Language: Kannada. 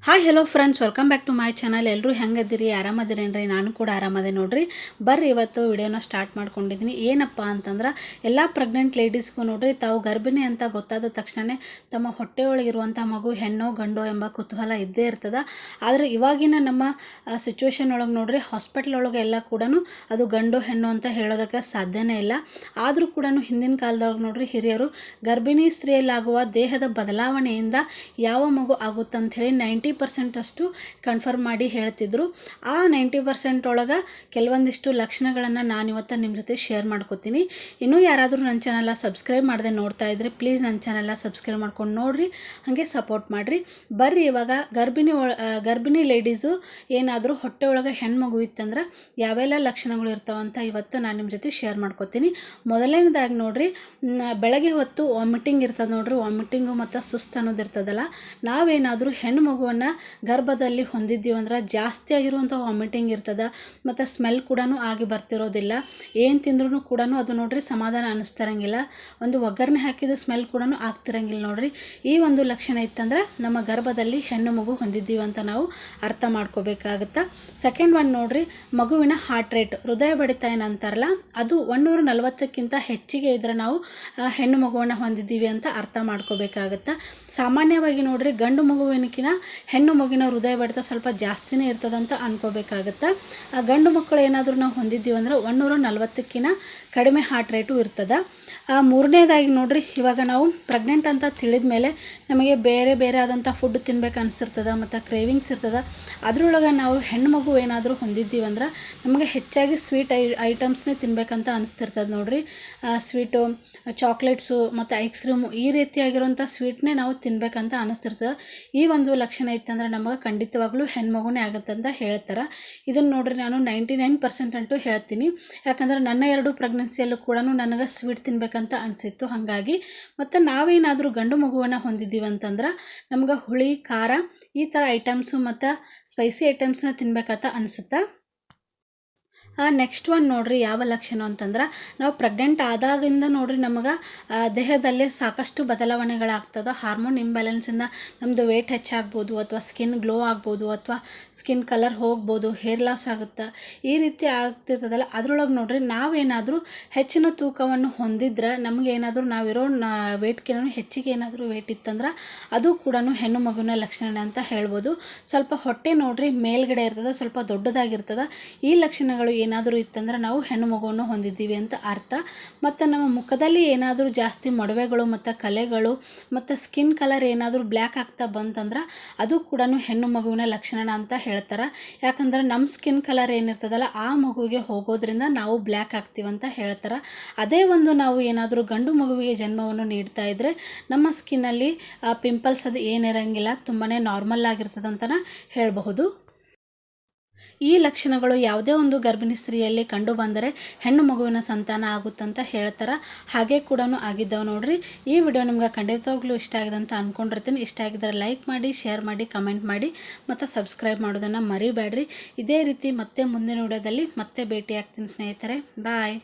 Hi hello friends, welcome back to my channel. ಎಲ್ಲರೂ ಹೆಂಗದಿರಿ? ಆರಾಮದಿರೇನ್ರಿ? ನಾನು ಕೂಡ ಆರಾಮದೆ ನೋಡ್ರಿ. ಬರ್ರಿ ಇವತ್ತು ವಿಡಿಯೋನ ಸ್ಟಾರ್ಟ್ ಮಾಡ್ಕೊಂಡಿದ್ದೀನಿ. ಏನಪ್ಪ ಅಂತಂದ್ರೆ ಎಲ್ಲ ಪ್ರೆಗ್ನೆಂಟ್ ಲೇಡೀಸ್ಗೂ ನೋಡ್ರಿ, ತಾವು ಗರ್ಭಿಣಿ ಅಂತ ಗೊತ್ತಾದ ತಕ್ಷಣ ತಮ್ಮ ಹೊಟ್ಟೆಯೊಳಗಿರುವಂಥ ಮಗು ಹೆಣ್ಣೋ ಗಂಡೋ ಎಂಬ ಕುತೂಹಲ ಇದ್ದೇ ಇರ್ತದೆ. ಆದರೆ ಇವಾಗಿನ ನಮ್ಮ ಸಿಚುವೇಶನ್ ಒಳಗೆ ನೋಡ್ರಿ, ಹಾಸ್ಪಿಟ್ಲ್ ಒಳಗೆ ಎಲ್ಲ ಕೂಡ ಅದು ಗಂಡು ಹೆಣ್ಣು ಅಂತ ಹೇಳೋದಕ್ಕೆ ಸಾಧ್ಯನೇ ಇಲ್ಲ. ಆದರೂ ಕೂಡ ಹಿಂದಿನ ಕಾಲದೊಳಗೆ ನೋಡ್ರಿ, ಹಿರಿಯರು ಗರ್ಭಿಣಿ ಸ್ತ್ರೀಯಲ್ಲಾಗುವ ದೇಹದ ಬದಲಾವಣೆಯಿಂದ ಯಾವ ಮಗು ಆಗುತ್ತಂಥೇಳಿ 90% ಅಷ್ಟು ಕನ್ಫರ್ಮ್ ಮಾಡಿ ಹೇಳ್ತಿದ್ರು. ಆ 90% ಒಳಗೆ ಕೆಲವೊಂದಿಷ್ಟು ಲಕ್ಷಣಗಳನ್ನು ನಾನಿವತ್ತು ನಿಮ್ಮ ಜೊತೆ ಶೇರ್ ಮಾಡ್ಕೋತೀನಿ. ಇನ್ನೂ ಯಾರಾದರೂ ನನ್ನ ಚಾನಲ್ನ ಸಬ್ಸ್ಕ್ರೈಬ್ ಮಾಡದೆ ನೋಡ್ತಾ ಇದ್ದರೆ ಪ್ಲೀಸ್ ನನ್ನ ಚಾನಲ್ನ ಸಬ್ಸ್ಕ್ರೈಬ್ ಮಾಡ್ಕೊಂಡು ನೋಡಿರಿ, ಹಾಗೆ ಸಪೋರ್ಟ್ ಮಾಡಿರಿ. ಬರ್ರಿ ಇವಾಗ ಗರ್ಭಿಣಿ ಲೇಡೀಸು ಏನಾದರೂ ಹೊಟ್ಟೆ ಒಳಗೆ ಹೆಣ್ಮಗು ಇತ್ತಂದ್ರೆ ಯಾವೆಲ್ಲ ಲಕ್ಷಣಗಳು ಇರ್ತಾವಂತ ಇವತ್ತು ನಾನು ನಿಮ್ಮ ಜೊತೆ ಶೇರ್ ಮಾಡ್ಕೋತೀನಿ. ಮೊದಲನೇದಾಗಿ ನೋಡ್ರಿ, ಬೆಳಗ್ಗೆ ಹೊತ್ತು ವಾಮಿಟಿಂಗ್ ಇರ್ತದೆ ನೋಡ್ರಿ. ವಾಮಿಟಿಂಗು ಮತ್ತು ಸುಸ್ತು ಅನ್ನೋದು ಇರ್ತದಲ್ಲ, ನಾವೇನಾದರೂ ಹೆಣ್ಣು ಮಗುವನ್ನು ಗರ್ಭದಲ್ಲಿ ಹೊಂದಿದ್ದೀವಿ ಅಂದ್ರೆ ಜಾಸ್ತಿ ಆಗಿರುವಂಥ ವಾಮಿಟಿಂಗ್ ಇರ್ತದೆ ಮತ್ತು ಸ್ಮೆಲ್ ಕೂಡ ಆಗಿ ಬರ್ತಿರೋದಿಲ್ಲ. ಏನು ತಿಂದ್ರೂ ಕೂಡ ಅದು ನೋಡ್ರಿ ಸಮಾಧಾನ ಅನ್ನಿಸ್ತಿರಂಗಿಲ್ಲ. ಒಂದು ಒಗ್ಗರಣೆ ಹಾಕಿದ ಸ್ಮೆಲ್ ಕೂಡ ಆಗ್ತಿರಂಗಿಲ್ಲ ನೋಡ್ರಿ. ಈ ಒಂದು ಲಕ್ಷಣ ಇತ್ತಂದ್ರೆ ನಮ್ಮ ಗರ್ಭದಲ್ಲಿ ಹೆಣ್ಣು ಮಗು ಹೊಂದಿದ್ದೀವಿ ಅಂತ ನಾವು ಅರ್ಥ ಮಾಡ್ಕೋಬೇಕಾಗುತ್ತೆ. ಸೆಕೆಂಡ್ ಒನ್ ನೋಡ್ರಿ, ಮಗುವಿನ ಹಾರ್ಟ್ ರೇಟ್, ಹೃದಯ ಬಡಿತ ಏನಂತಾರಲ್ಲ, ಅದು 140ಕ್ಕಿಂತ ಹೆಚ್ಚಿಗೆ ಇದ್ರೆ ನಾವು ಹೆಣ್ಣು ಮಗುವನ್ನು ಹೊಂದಿದ್ದೀವಿ ಅಂತ ಅರ್ಥ ಮಾಡ್ಕೋಬೇಕಾಗುತ್ತೆ. ಸಾಮಾನ್ಯವಾಗಿ ನೋಡ್ರಿ, ಗಂಡು ಮಗುವಿನಕಿನ ಹೆಣ್ಣು ಮಗುವಿನ ಹೃದಯ ಬಡಿತ ಸ್ವಲ್ಪ ಜಾಸ್ತಿನೇ ಇರ್ತದಂತ ಅನ್ಕೋಬೇಕಾಗುತ್ತೆ. ಗಂಡು ಮಕ್ಕಳು ಏನಾದರೂ ನಾವು ಹೊಂದಿದ್ದೀವಿ ಅಂದ್ರೆ 140ಕ್ಕಿಂತ ಕಡಿಮೆ ಹಾರ್ಟ್ ರೇಟು ಇರ್ತದೆ. ಮೂರನೇದಾಗಿ ನೋಡ್ರಿ, ಇವಾಗ ನಾವು ಪ್ರೆಗ್ನೆಂಟ್ ಅಂತ ತಿಳಿದ ಮೇಲೆ ನಮಗೆ ಬೇರೆ ಬೇರೆ ಆದಂಥ ಫುಡ್ ತಿನ್ಬೇಕು ಅನಿಸಿರ್ತದೆ ಮತ್ತು ಕ್ರೇವಿಂಗ್ಸ್ ಇರ್ತದೆ. ಅದರೊಳಗೆ ನಾವು ಹೆಣ್ಣು ಮಗು ಏನಾದರೂ ಹೊಂದಿದ್ದೀವಿ ಅಂದ್ರೆ ನಮಗೆ ಹೆಚ್ಚಾಗಿ ಸ್ವೀಟ್ ಐಟಮ್ಸ್ನೇ ತಿನ್ಬೇಕಂತ ಅನಿಸ್ತಿರ್ತದೆ ನೋಡ್ರಿ. ಸ್ವೀಟು, ಚಾಕ್ಲೇಟ್ಸು ಮತ್ತು ಐಸ್ ಕ್ರೀಮು, ಈ ರೀತಿಯಾಗಿರೋಂಥ ಸ್ವೀಟ್ನೇ ನಾವು ತಿನ್ಬೇಕಂತ ಅನಿಸ್ತಿರ್ತದೆ. ಈ ಒಂದು ಲಕ್ಷಣ ಇತ್ತಂದ್ರೆ ನಮಗೆ ಖಂಡಿತವಾಗ್ಲೂ ಹೆಣ್ಮಗುನೇ ಆಗುತ್ತೆ ಅಂತ ಹೇಳ್ತಾರೆ. ಇದನ್ನು ನೋಡ್ರಿ ನಾನು 99% ಅಂತೂ ಹೇಳ್ತೀನಿ. ಯಾಕಂದ್ರೆ ನನ್ನ 2 ಪ್ರೆಗ್ನೆನ್ಸಿಯಲ್ಲೂ ಕೂಡ ನನಗೆ ಸ್ವೀಟ್ ತಿನ್ಬೇಕಂತ ಅನಿಸಿತ್ತು. ಹಾಗಾಗಿ ಮತ್ತು ನಾವೇನಾದರೂ ಗಂಡು ಮಗುವನ್ನು ಹೊಂದಿದ್ದೀವಿ ಅಂತಂದ್ರೆ ನಮ್ಗೆ ಹುಳಿ, ಖಾರ ಈ ಥರ ಐಟಮ್ಸು ಮತ್ತು ಸ್ಪೈಸಿ ಐಟಮ್ಸ್ನ ತಿನ್ಬೇಕಂತ ಅನಿಸುತ್ತೆ. ನೆಕ್ಸ್ಟ್ ಒನ್ ನೋಡ್ರಿ, ಯಾವ ಲಕ್ಷಣ ಅಂತಂದ್ರೆ ನಾವು ಪ್ರೆಗ್ನೆಂಟ್ ಆದಾಗಿಂದ ನೋಡ್ರಿ ನಮಗೆ ದೇಹದಲ್ಲಿ ಸಾಕಷ್ಟು ಬದಲಾವಣೆಗಳಾಗ್ತದೆ. ಹಾರ್ಮೋನ್ ಇಂಬ್ಯಾಲೆನ್ಸಿಂದ ನಮ್ಮದು ವೇಟ್ ಹೆಚ್ಚಾಗ್ಬೋದು, ಅಥವಾ ಸ್ಕಿನ್ ಗ್ಲೋ ಆಗ್ಬೋದು, ಅಥವಾ ಸ್ಕಿನ್ ಕಲರ್ ಹೋಗ್ಬೋದು, ಹೇರ್ ಲಾಸ್ ಆಗುತ್ತೆ, ಈ ರೀತಿ ಆಗ್ತಿರ್ತದಲ್ಲ. ಅದರೊಳಗೆ ನೋಡ್ರಿ, ನಾವೇನಾದರೂ ಹೆಚ್ಚಿನ ತೂಕವನ್ನು ಹೊಂದಿದ್ರೆ ನಮಗೇನಾದರೂ ನಾವಿರೋ ವೇಟ್ಗಿಂತ ಹೆಚ್ಚಿಗೆ ಏನಾದರೂ ವೇಟ್ ಇತ್ತಂದ್ರೆ ಅದು ಕೂಡ ಹೆಣ್ಣು ಮಗುವಿನ ಲಕ್ಷಣ ಅಂತ ಹೇಳ್ಬೋದು. ಸ್ವಲ್ಪ ಹೊಟ್ಟೆ ನೋಡ್ರಿ ಮೇಲ್ಗಡೆ ಇರ್ತದೆ, ಸ್ವಲ್ಪ ದೊಡ್ಡದಾಗಿರ್ತದೆ. ಈ ಲಕ್ಷಣಗಳು ಏನಾದರೂ ಇತ್ತಂದ್ರೆ ನಾವು ಹೆಣ್ಣು ಮಗುವನ್ನು ಹೊಂದಿದ್ದೀವಿ ಅಂತ ಅರ್ಥ. ಮತ್ತು ನಮ್ಮ ಮುಖದಲ್ಲಿ ಏನಾದರೂ ಜಾಸ್ತಿ ಮೊಡವೆಗಳು ಮತ್ತು ಕಲೆಗಳು ಮತ್ತು ಸ್ಕಿನ್ ಕಲರ್ ಏನಾದರೂ ಬ್ಲ್ಯಾಕ್ ಆಗ್ತಾ ಬಂತಂದ್ರೆ ಅದು ಕೂಡ ಹೆಣ್ಣು ಮಗುವಿನ ಲಕ್ಷಣ ಅಂತ ಹೇಳ್ತಾರೆ. ಯಾಕಂದ್ರೆ ನಮ್ಮ ಸ್ಕಿನ್ ಕಲರ್ ಏನಿರ್ತದಲ್ಲ ಆ ಮಗುವಿಗೆ ಹೋಗೋದ್ರಿಂದ ನಾವು ಬ್ಲ್ಯಾಕ್ ಆಗ್ತೀವಂತ ಹೇಳ್ತಾರೆ. ಅದೇ ಒಂದು ನಾವು ಏನಾದರೂ ಗಂಡು ಮಗುವಿಗೆ ಜನ್ಮವನ್ನು ನೀಡ್ತಾ ಇದ್ದರೆ ನಮ್ಮ ಸ್ಕಿನ್ನಲ್ಲಿ ಪಿಂಪಲ್ಸ್ ಅದು ಏನಿರಂಗಿಲ್ಲ, ತುಂಬಾ ನಾರ್ಮಲ್ ಆಗಿರ್ತದೆ ಅಂತಲೇ ಹೇಳಬಹುದು. ಈ ಲಕ್ಷಣಗಳು ಯಾವುದೇ ಒಂದು ಗರ್ಭಿಣಿ ಸ್ತ್ರೀಯಲ್ಲಿ ಕಂಡು ಬಂದರೆ ಹೆಣ್ಣು ಮಗುವಿನ ಸಂತಾನ ಆಗುತ್ತಂತ ಹೇಳ್ತಾರೆ. ಹಾಗೆ ಕೂಡ ಆಗಿದ್ದಾವೆ ನೋಡ್ರಿ. ಈ ವಿಡಿಯೋ ನಿಮ್ಗೆ ಖಂಡಿತವಾಗ್ಲೂ ಇಷ್ಟ ಆಗಿದೆ ಅಂತ ಅಂದ್ಕೊಂಡಿರ್ತೀನಿ. ಇಷ್ಟ ಆಗಿದ್ದರೆ ಲೈಕ್ ಮಾಡಿ, ಶೇರ್ ಮಾಡಿ, ಕಮೆಂಟ್ ಮಾಡಿ ಮತ್ತು ಸಬ್ಸ್ಕ್ರೈಬ್ ಮಾಡೋದನ್ನು ಮರಿಬೇಡ್ರಿ. ಇದೇ ರೀತಿ ಮತ್ತೆ ಮುಂದಿನ ವಿಡಿಯೋದಲ್ಲಿ ಮತ್ತೆ ಭೇಟಿ ಆಗ್ತೀನಿ ಸ್ನೇಹಿತರೆ. ಬಾಯ್.